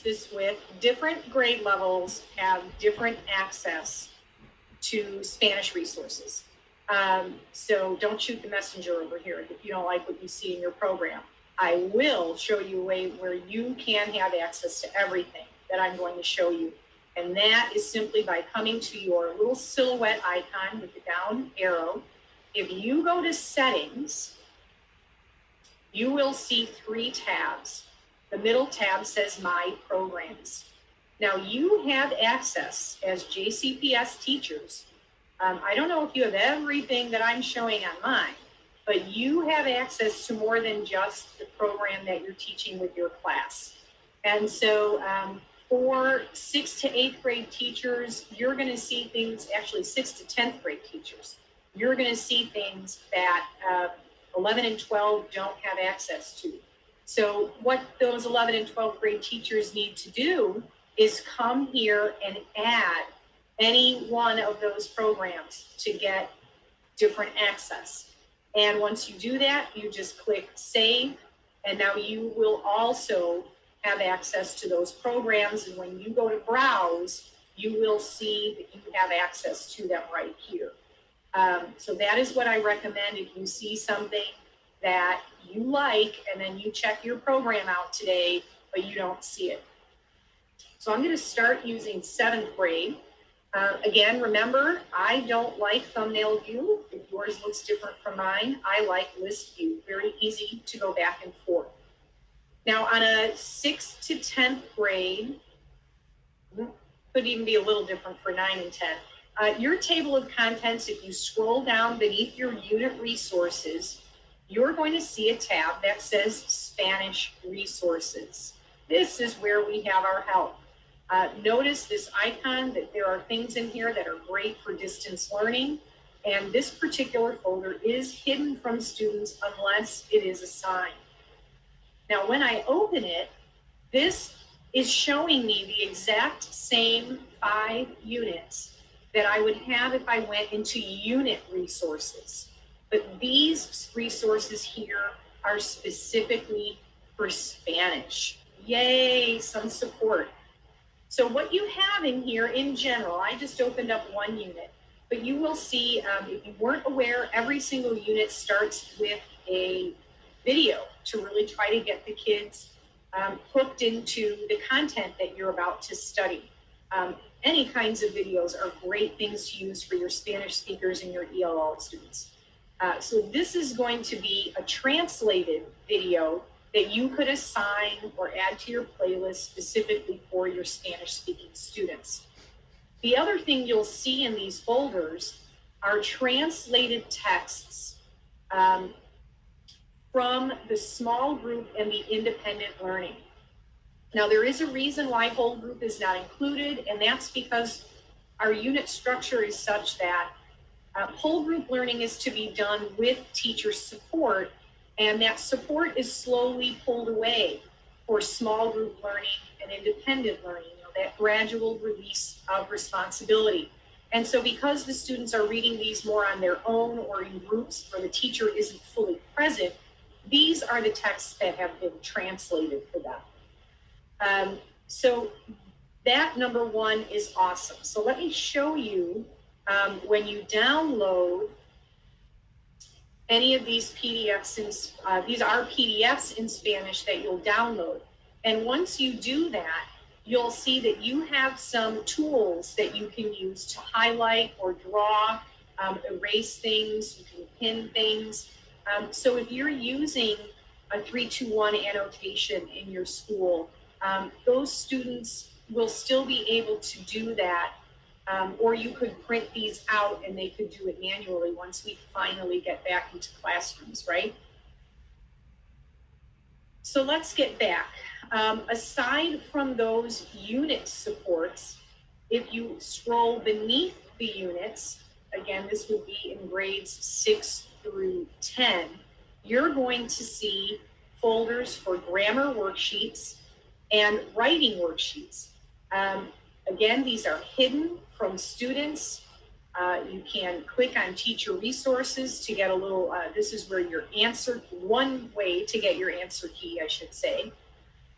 this with different grade levels have different access to Spanish resources. So don't shoot the messenger over here if you don't like what you see in your program. I will show you a way where you can have access to everything that I'm going to show you. And that is simply by coming to your little silhouette icon with the down arrow. If you go to settings, you will see 3 tabs. The middle tab says My Programs. Now you have access as JCPS teachers. I don't know if you have everything that I'm showing on mine, but you have access to more than just the program that you're teaching with your class. And so for 6th to 8th grade teachers, you're going to see things, actually 6th to 10th grade teachers, you're going to see things that 11 and 12 don't have access to. So what those 11 and 12th grade teachers need to do is come here and add any one of those programs to get different access. And once you do that, you just click Save, and now you will also have access to those programs. And when you go to Browse, you will see that you have access to them right here. So that is what I recommend if you see something that you like and then you check your program out today, but you don't see it. So I'm going to start using 7th grade. Again, remember, I don't like thumbnail view. If yours looks different from mine, I like list view. Very easy to go back and forth. Now on a 6th to 10th grade, could even be a little different for 9 and 10. Your table of contents, if you scroll down beneath your unit resources, you're going to see a tab that says Spanish Resources. This is where we have our help. Notice this icon that there are things in here that are great for distance learning, and this particular folder is hidden from students unless it is assigned. Now when I open it, this is showing me the exact same 5 units that I would have if I went into unit resources. But these resources here are specifically for Spanish. Yay, some support. So what you have in here in general, I just opened up 1 unit, but you will see, if you weren't aware, every single unit starts with a video to really try to get the kids hooked into the content that you're about to study. Any kinds of videos are great things to use for your Spanish speakers and your ELL students. So this is going to be a translated video that you could assign or add to your playlist specifically for your Spanish speaking students. The other thing you'll see in these folders are translated texts from the small group and the independent learning. Now there is a reason why whole group is not included, and that's because our unit structure is such that whole group learning is to be done with teacher support, and that support is slowly pulled away for small group learning and independent learning, that gradual release of responsibility. And so because the students are reading these more on their own or in groups where the teacher isn't fully present, these are the texts that have been translated for them. So that number 1 is awesome. So let me show you when you download any of these PDFs, these are PDFs in Spanish that you'll download. And once you do that, you'll see that you have some tools that you can use to highlight or draw, erase things, you can pin things. So if you're using a 3-2-1 annotation in your school, those students will still be able to do that. Or you could print these out and they could do it manually once we finally get back into classrooms, right? So let's get back. Aside from those unit supports, if you scroll beneath the units, again, this would be in grades 6 through 10, you're going to see folders for grammar worksheets and writing worksheets. Again, these are hidden from students. You can click on teacher resources to get a little, this is where your answer, one way to get your answer key, I should say.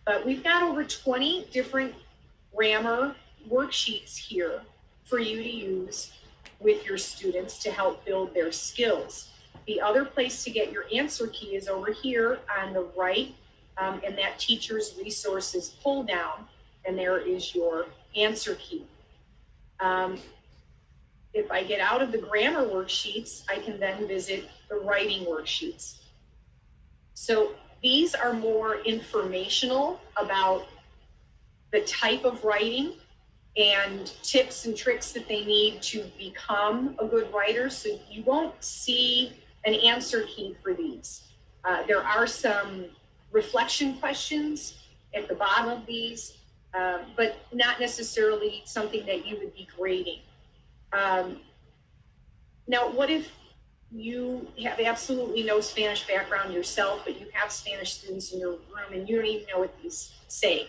But we've got over 20 different grammar worksheets here for you to use with your students to help build their skills. The other place to get your answer key is over here on the right, in that teacher's resources pull down, and there is your answer key. If I get out of the grammar worksheets, I can then visit the writing worksheets. So these are more informational about the type of writing and tips and tricks that they need to become a good writer. So you won't see an answer key for these. There are some reflection questions at the bottom of these, but not necessarily something that you would be grading. Now, what if you have absolutely no Spanish background yourself, but you have Spanish students in your room and you don't even know what these say?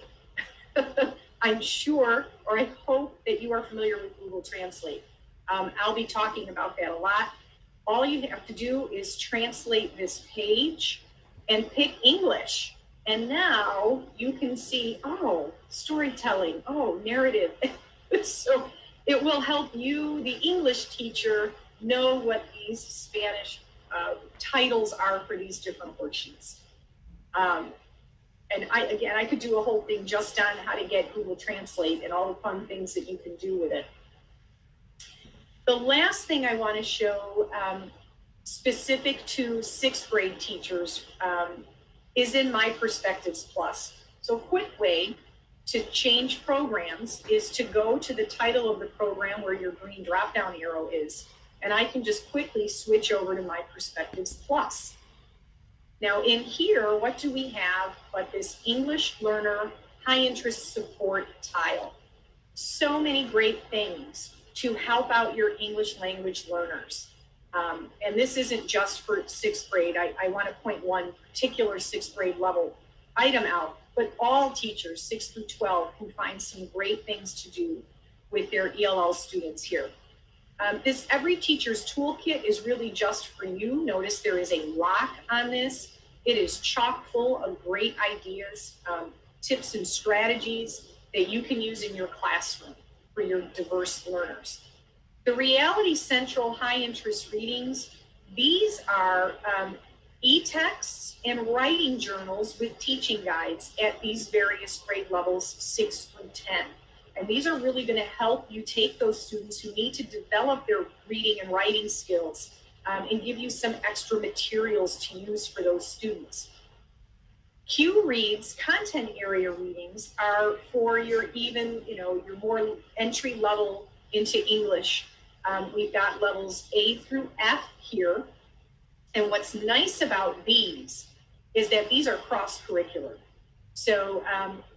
I'm sure, or I hope that you are familiar with Google Translate. I'll be talking about that a lot. All you have to do is translate this page and pick English. And now you can see, oh, storytelling, oh, narrative. So it will help you, the English teacher, know what these Spanish titles are for these different worksheets. And I could do a whole thing just on how to get Google Translate and all the fun things that you can do with it. The last thing I want to show, specific to sixth grade teachers, is in myPerspectives Plus. So a quick way to change programs is to go to the title of the program where your green drop-down arrow is, and I can just quickly switch over to myPerspectives Plus. Now in here, what do we have but this English Learner High Interest Support tile? So many great things to help out your English language learners. And this isn't just for sixth grade. I want to point one particular sixth grade level item out, but all teachers, 6 through 12, can find some great things to do with their ELL students here. This Every Teacher's Toolkit is really just for you. Notice there is a lock on this. It is chock full of great ideas, tips and strategies that you can use in your classroom for your diverse learners. The Reality Central High Interest Readings, these are e-texts and writing journals with teaching guides at these various grade levels, 6 through 10. And these are really going to help you take those students who need to develop their reading and writing skills and give you some extra materials to use for those students. Q Reads content area readings are for your your more entry level into English. We've got levels A through F here. And what's nice about these is that these are cross-curricular. So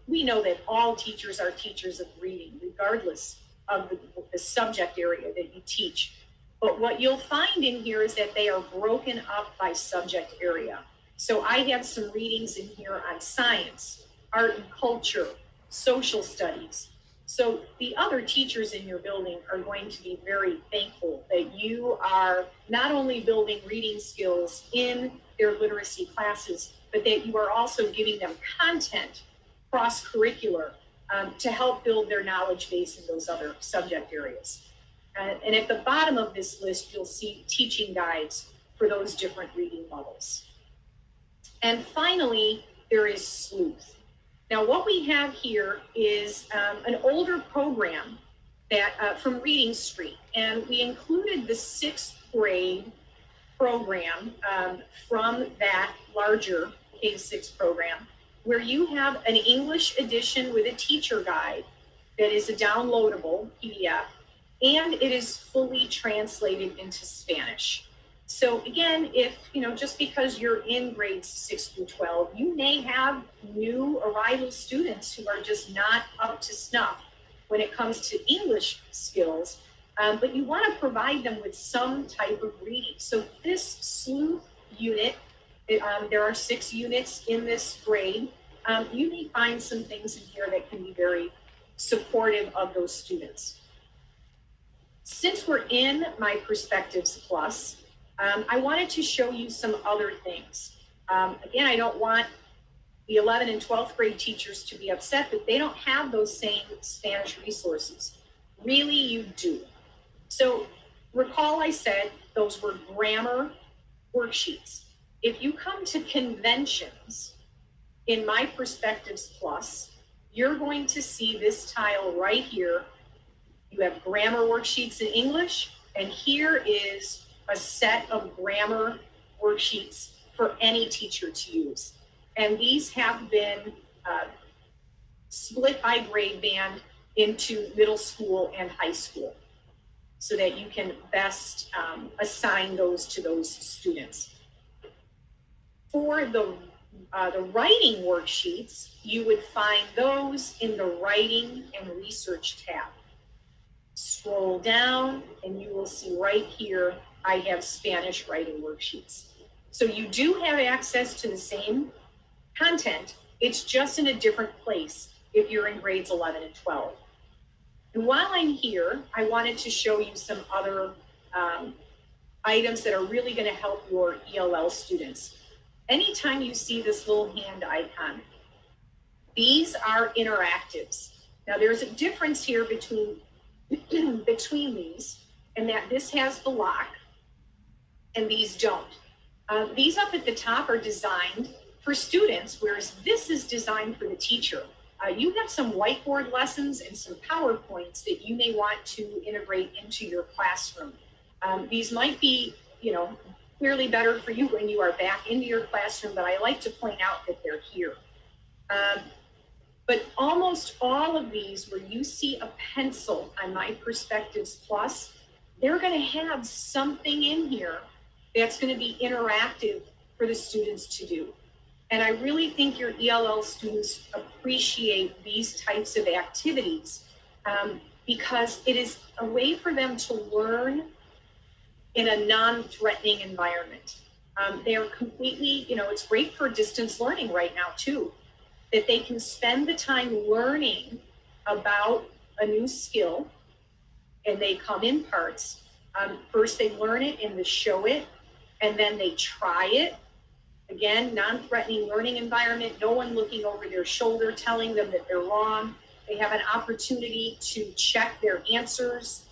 we know that all teachers are teachers of reading, regardless of the subject area that you teach. But what you'll find in here is that they are broken up by subject area. So I have some readings in here on science, art and culture, social studies. So the other teachers in your building are going to be very thankful that you are not only building reading skills in their literacy classes, but that you are also giving them content, cross-curricular, to help build their knowledge base in those other subject areas. And at the bottom of this list, you'll see teaching guides for those different reading levels. And finally, there is Sleuth. Now, what we have here is an older program that from Reading Street, and we included the sixth grade program from that larger K-6 program, where you have an English edition with a teacher guide that is a downloadable PDF, and it is fully translated into Spanish. So again, if, just because you're in grades 6 through 12, you may have new arrival students who are just not up to snuff when it comes to English skills, but you want to provide them with some type of reading. So this Sleuth unit, there are 6 units in this grade. You may find some things in here that can be very supportive of those students. Since we're in myPerspectives Plus, I wanted to show you some other things. Again, I don't want the 11th and 12th grade teachers to be upset that they don't have those same Spanish resources. Really, you do. So recall I said those were grammar worksheets. If you come to conventions in myPerspectives Plus, you're going to see this tile right here. You have grammar worksheets in English, and here is a set of grammar worksheets for any teacher to use. And these have been split by grade band into middle school and high school so that you can best assign those to those students. For the writing worksheets, you would find those in the writing and research tab. Scroll down and you will see right here, I have Spanish writing worksheets. So you do have access to the same content, it's just in a different place if you're in grades 11 and 12. And while I'm here, I wanted to show you some other items that are really going to help your ELL students. Anytime you see this little hand icon, these are interactives. Now there's a difference here between these, and that this has the lock and these don't. These up at the top are designed for students, whereas this is designed for the teacher. You have some whiteboard lessons and some PowerPoints that you may want to integrate into your classroom. These might be, clearly better for you when you are back into your classroom, but I like to point out that they're here. But almost all of these where you see a pencil on myPerspectives Plus, they're going to have something in here that's going to be interactive for the students to do. And I really think your ELL students appreciate these types of activities because it is a way for them to learn in a non-threatening environment. They are completely, it's great for distance learning right now too, that they can spend the time learning about a new skill, and they come in parts. First they learn it and they show it, and then they try it. Again, non-threatening learning environment, no one looking over their shoulder telling them that they're wrong. They have an opportunity to check their answers.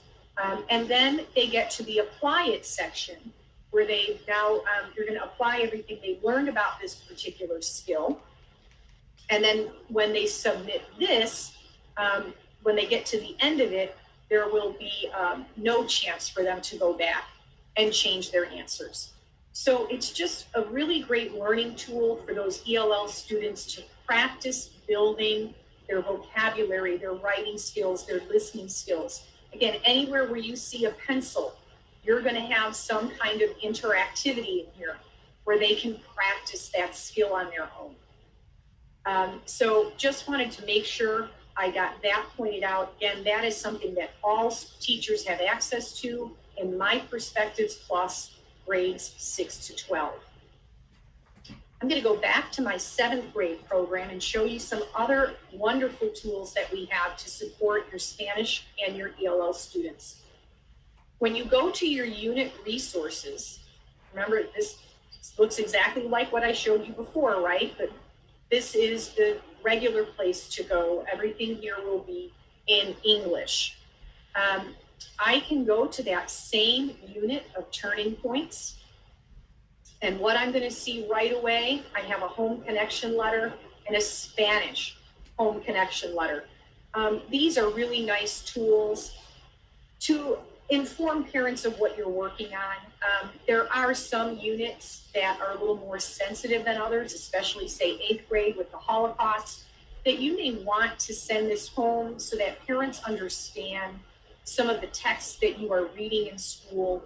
And then they get to the apply it section where they now, you're going to apply everything they learned about this particular skill. And then when they submit this, when they get to the end of it, there will be no chance for them to go back and change their answers. So it's just a really great learning tool for those ELL students to practice building their vocabulary, their writing skills, their listening skills. Again, anywhere where you see a pencil, you're going to have some kind of interactivity in here where they can practice that skill on their own. So just wanted to make sure I got that pointed out. Again, that is something that all teachers have access to in myPerspectives Plus grades 6 to 12. I'm going to go back to my 7th grade program and show you some other wonderful tools that we have to support your Spanish and your ELL students. When you go to your unit resources, remember this looks exactly like what I showed you before, right? But this is the regular place to go. Everything here will be in English. I can go to that same unit of turning points. And what I'm going to see right away, I have a home connection letter and a Spanish home connection letter. These are really nice tools to inform parents of what you're working on. There are some units that are a little more sensitive than others, especially say 8th grade with the Holocaust, that you may want to send this home so that parents understand some of the texts that you are reading in school.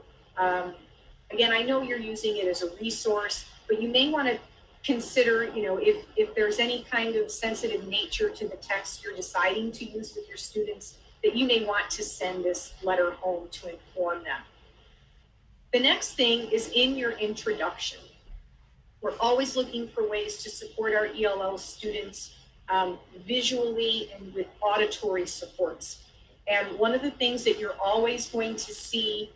Again, I know you're using it as a resource, but you may want to consider, if there's any kind of sensitive nature to the text you're deciding to use with your students, that you may want to send this letter home to inform them. The next thing is in your introduction. We're always looking for ways to support our ELL students visually and with auditory supports. And one of the things that you're always going to see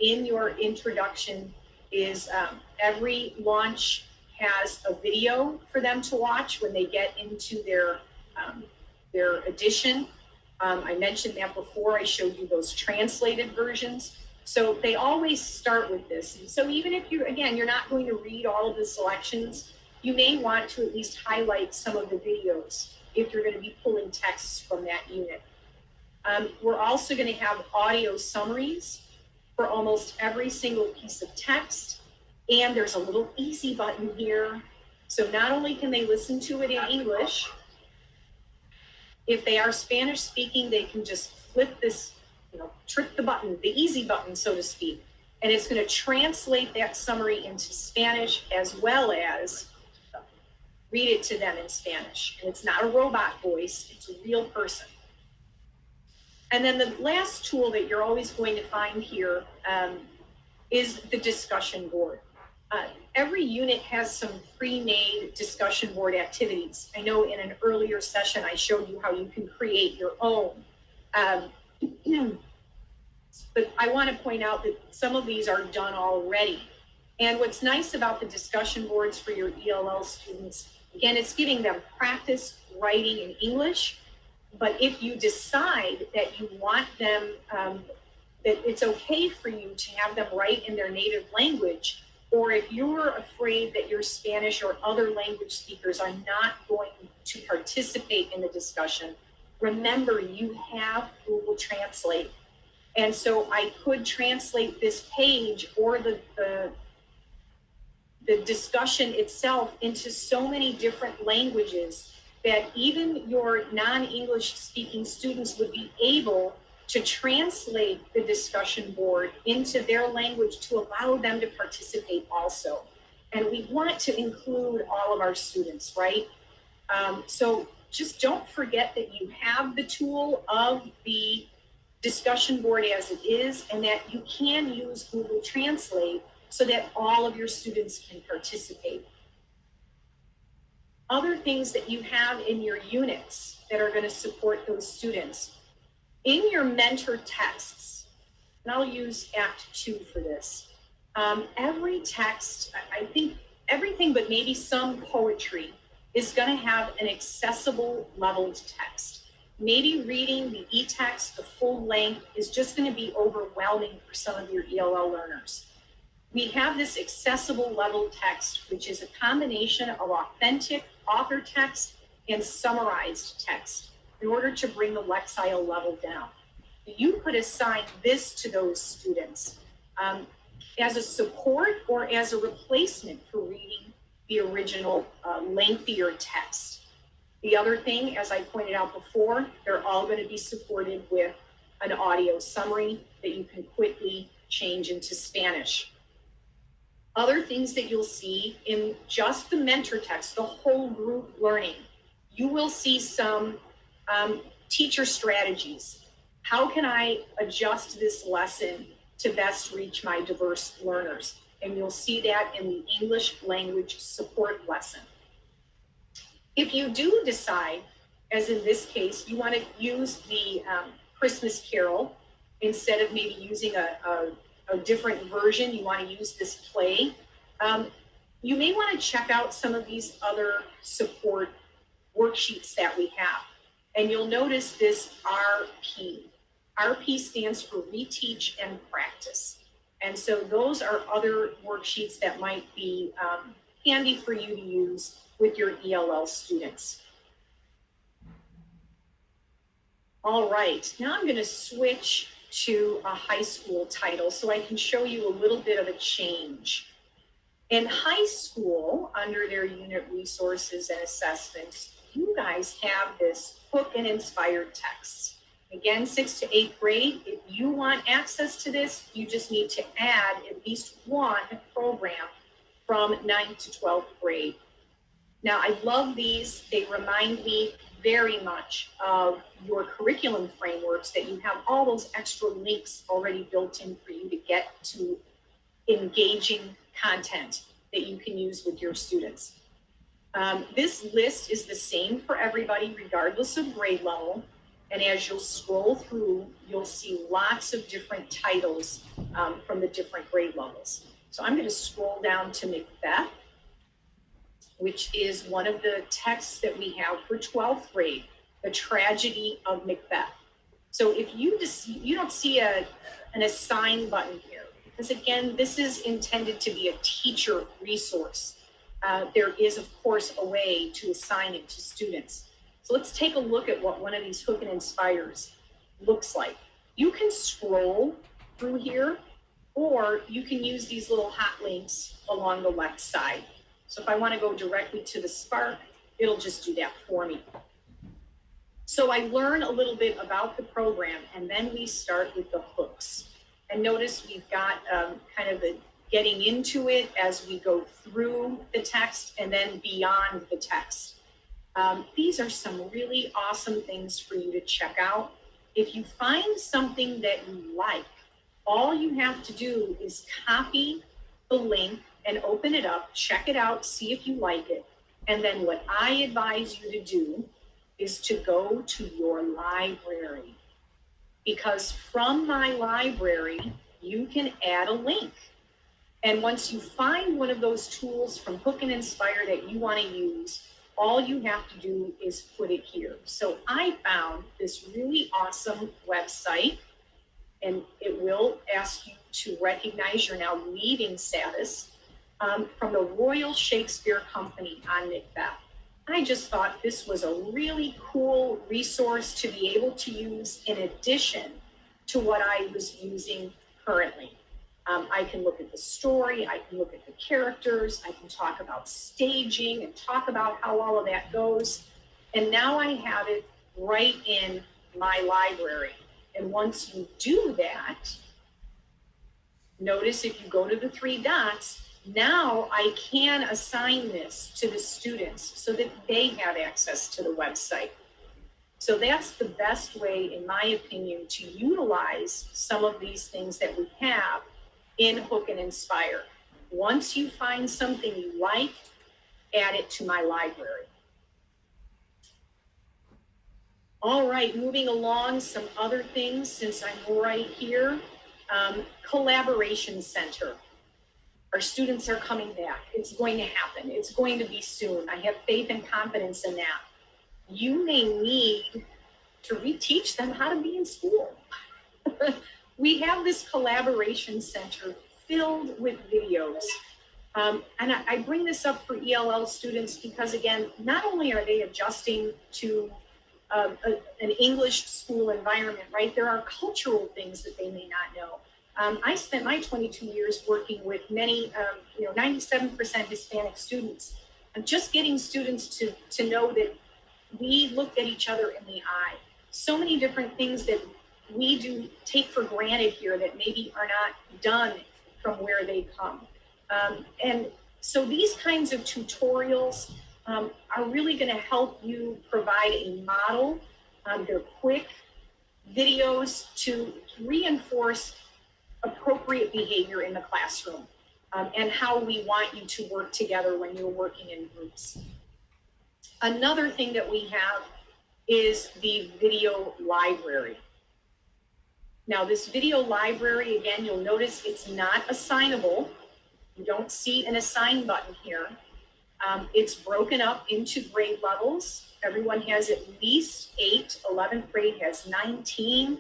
in your introduction is every launch has a video for them to watch when they get into their edition. I mentioned that before. I showed you those translated versions. So they always start with this. And so even if you're not going to read all of the selections, you may want to at least highlight some of the videos if you're going to be pulling texts from that unit. We're also going to have audio summaries for almost every single piece of text. And there's a little easy button here. So not only can they listen to it in English, if they are Spanish speaking, they can just flip this, trick the button, the easy button, so to speak. And it's going to translate that summary into Spanish as well as read it to them in Spanish. And it's not a robot voice, it's a real person. And then the last tool that you're always going to find here is the discussion board. Every unit has some pre-made discussion board activities. I know in an earlier session, I showed you how you can create your own. But I want to point out that some of these are done already. And what's nice about the discussion boards for your ELL students, again, it's giving them practice writing in English. But if you decide that you want them, that it's okay for you to have them write in their native language, or if you're afraid that your Spanish or other language speakers are not going to participate in the discussion, remember you have Google Translate. And so I could translate this page or the discussion itself into so many different languages that even your non-English speaking students would be able to translate the discussion board into their language to allow them to participate also. And we want to include all of our students, right? So just don't forget that you have the tool of the discussion board as it is, and that you can use Google Translate so that all of your students can participate. Other things that you have in your units that are going to support those students. In your mentor texts, and I'll use Act 2 for this, every text, I think everything but maybe some poetry is going to have an accessible leveled text. Maybe reading the e-text, the full length, is just going to be overwhelming for some of your ELL learners. We have this accessible level text, which is a combination of authentic author text and summarized text in order to bring the Lexile level down. You could assign this to those students as a support or as a replacement for reading the original lengthier text. The other thing, as I pointed out before, they're all going to be supported with an audio summary that you can quickly change into Spanish. Other things that you'll see in just the mentor text, the whole group learning, you will see some teacher strategies. How can I adjust this lesson to best reach my diverse learners? And you'll see that in the English language support lesson. If you do decide, as in this case, you want to use the Christmas Carol instead of maybe using a different version, you want to use this play, you may want to check out some of these other support worksheets that we have. And you'll notice this RP. RP stands for Reteach and Practice. And so those are other worksheets that might be handy for you to use with your ELL students. All right, now I'm going to switch to a high school title so I can show you a little bit of a change. In high school, under their unit resources and assessments, you guys have this book and inspired texts. Again, 6th to 8th grade, if you want access to this, you just need to add at least one program from 9th to 12th grade. Now, I love these. They remind me very much of your curriculum frameworks, that you have all those extra links already built in for you to get to engaging content that you can use with your students. This list is the same for everybody, regardless of grade level. And as you'll scroll through, you'll see lots of different titles from the different grade levels. So I'm going to scroll down to Macbeth. which is one of the texts that we have for 12th grade, The Tragedy of Macbeth. So if you don't see an assign button here, because again, this is intended to be a teacher resource. There is, of course, a way to assign it to students. So let's take a look at what one of these Hook and Inspires looks like. You can scroll through here, or you can use these little hot links along the left side. So if I want to go directly to the Spark, it'll just do that for me. So I learn a little bit about the program, and then we start with the hooks. And notice we've got kind of the getting into it as we go through the text and then beyond the text. These are some really awesome things for you to check out. If you find something that you like, all you have to do is copy the link and open it up, check it out, see if you like it. And then what I advise you to do is to go to your library, because from my library, you can add a link. And once you find one of those tools from Hook and Inspire that you want to use, all you have to do is put it here. So I found this really awesome website, and it will ask you to recognize your now reading status, from the Royal Shakespeare Company on Macbeth. I just thought this was a really cool resource to be able to use in addition to what I was using currently. I can look at the story, I can look at the characters, I can talk about staging and talk about how all of that goes. And now I have it right in my library. And once you do that, notice if you go to the three dots, now I can assign this to the students so that they have access to the website. So that's the best way, in my opinion, to utilize some of these things that we have in Hook and Inspire. Once you find something you like, add it to my library. All right, moving along, some other things since I'm right here. Collaboration Center. Our students are coming back. It's going to happen. It's going to be soon. I have faith and confidence in that. You may need to reteach them how to be in school. We have this collaboration center filled with videos. And I bring this up for ELL students because, again, not only are they adjusting to an English school environment, right? There are cultural things that they may not know. I spent my 22 years working with many, 97% Hispanic students. I'm just getting students to know that we looked at each other in the eye. So many different things that we do take for granted here that maybe are not done from where they come. And so these kinds of tutorials are really going to help you provide a model. They're quick videos to reinforce appropriate behavior in the classroom, and how we want you to work together when you're working in groups. Another thing that we have is the video library. Now, this video library, again, you'll notice it's not assignable. You don't see an assign button here. It's broken up into grade levels. Everyone has at least 8. 11th grade has 19.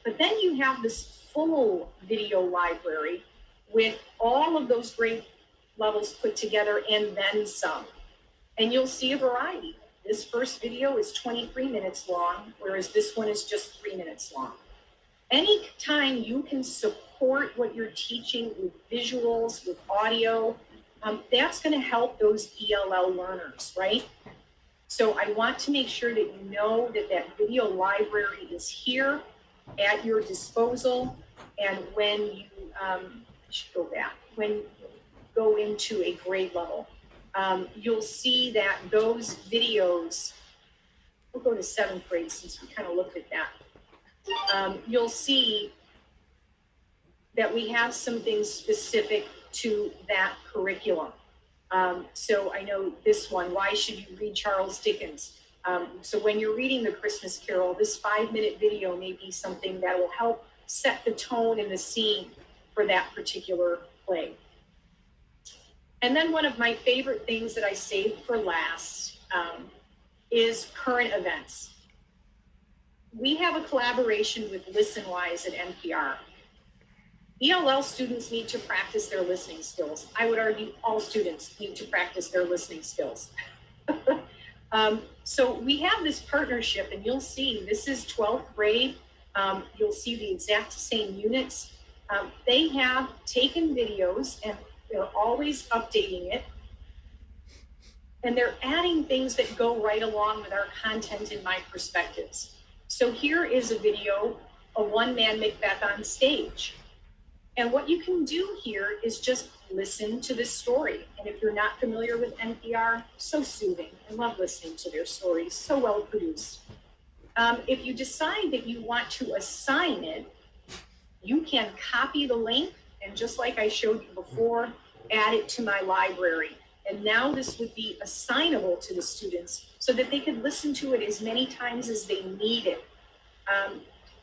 But then you have this full video library with all of those grade levels put together and then some. And you'll see a variety. This first video is 23 minutes long, whereas this one is just 3 minutes long. Anytime you can support what you're teaching with visuals, with audio, that's going to help those ELL learners, right? So I want to make sure that you know that that video library is here at your disposal. And when you, when you go into a grade level, you'll see that those videos, we'll go to 7th grade since we kind of looked at that. You'll see that we have some things specific to that curriculum. So I know this one, why should you read Charles Dickens? So when you're reading the Christmas Carol, this 5-minute video may be something that will help set the tone and the scene for that particular play. And then one of my favorite things that I saved for last is current events. We have a collaboration with ListenWise at NPR. ELL students need to practice their listening skills. I would argue all students need to practice their listening skills. So we have this partnership, and you'll see this is 12th grade. You'll see the exact same units. They have taken videos and they're always updating it. And they're adding things that go right along with our content in myPerspectives. So here is a video, a one-man Macbeth on stage. And what you can do here is just listen to this story. And if you're not familiar with NPR, so soothing. I love listening to their stories, so well produced. If you decide that you want to assign it, you can copy the link and just like I showed you before, add it to my library. And now this would be assignable to the students so that they could listen to it as many times as they need it.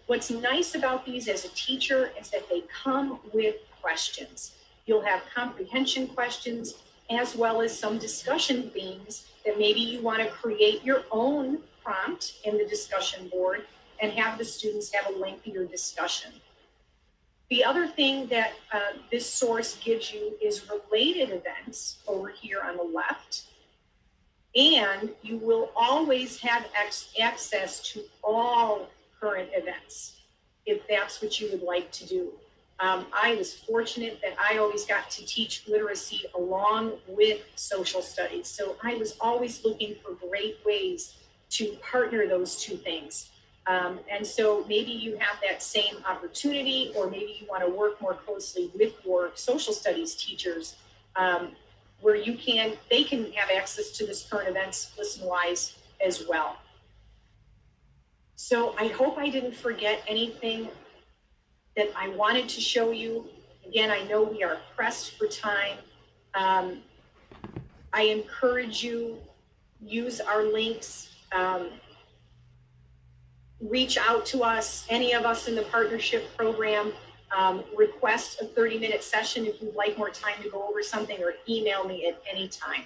What's nice about these as a teacher is that they come with questions. You'll have comprehension questions as well as some discussion themes that maybe you want to create your own prompt in the discussion board and have the students have a lengthier discussion. The other thing that this source gives you is related events over here on the left. And you will always have access to all current events, if that's what you would like to do. I was fortunate that I always got to teach literacy along with social studies. So I was always looking for great ways to partner those two things. And so maybe you have that same opportunity, or maybe you want to work more closely with your social studies teachers, where they can have access to this current events ListenWise as well. So I hope I didn't forget anything that I wanted to show you. Again, I know we are pressed for time. I encourage you, use our links, reach out to us, any of us in the partnership program, request a 30-minute session if you'd like more time to go over something, or email me at any time.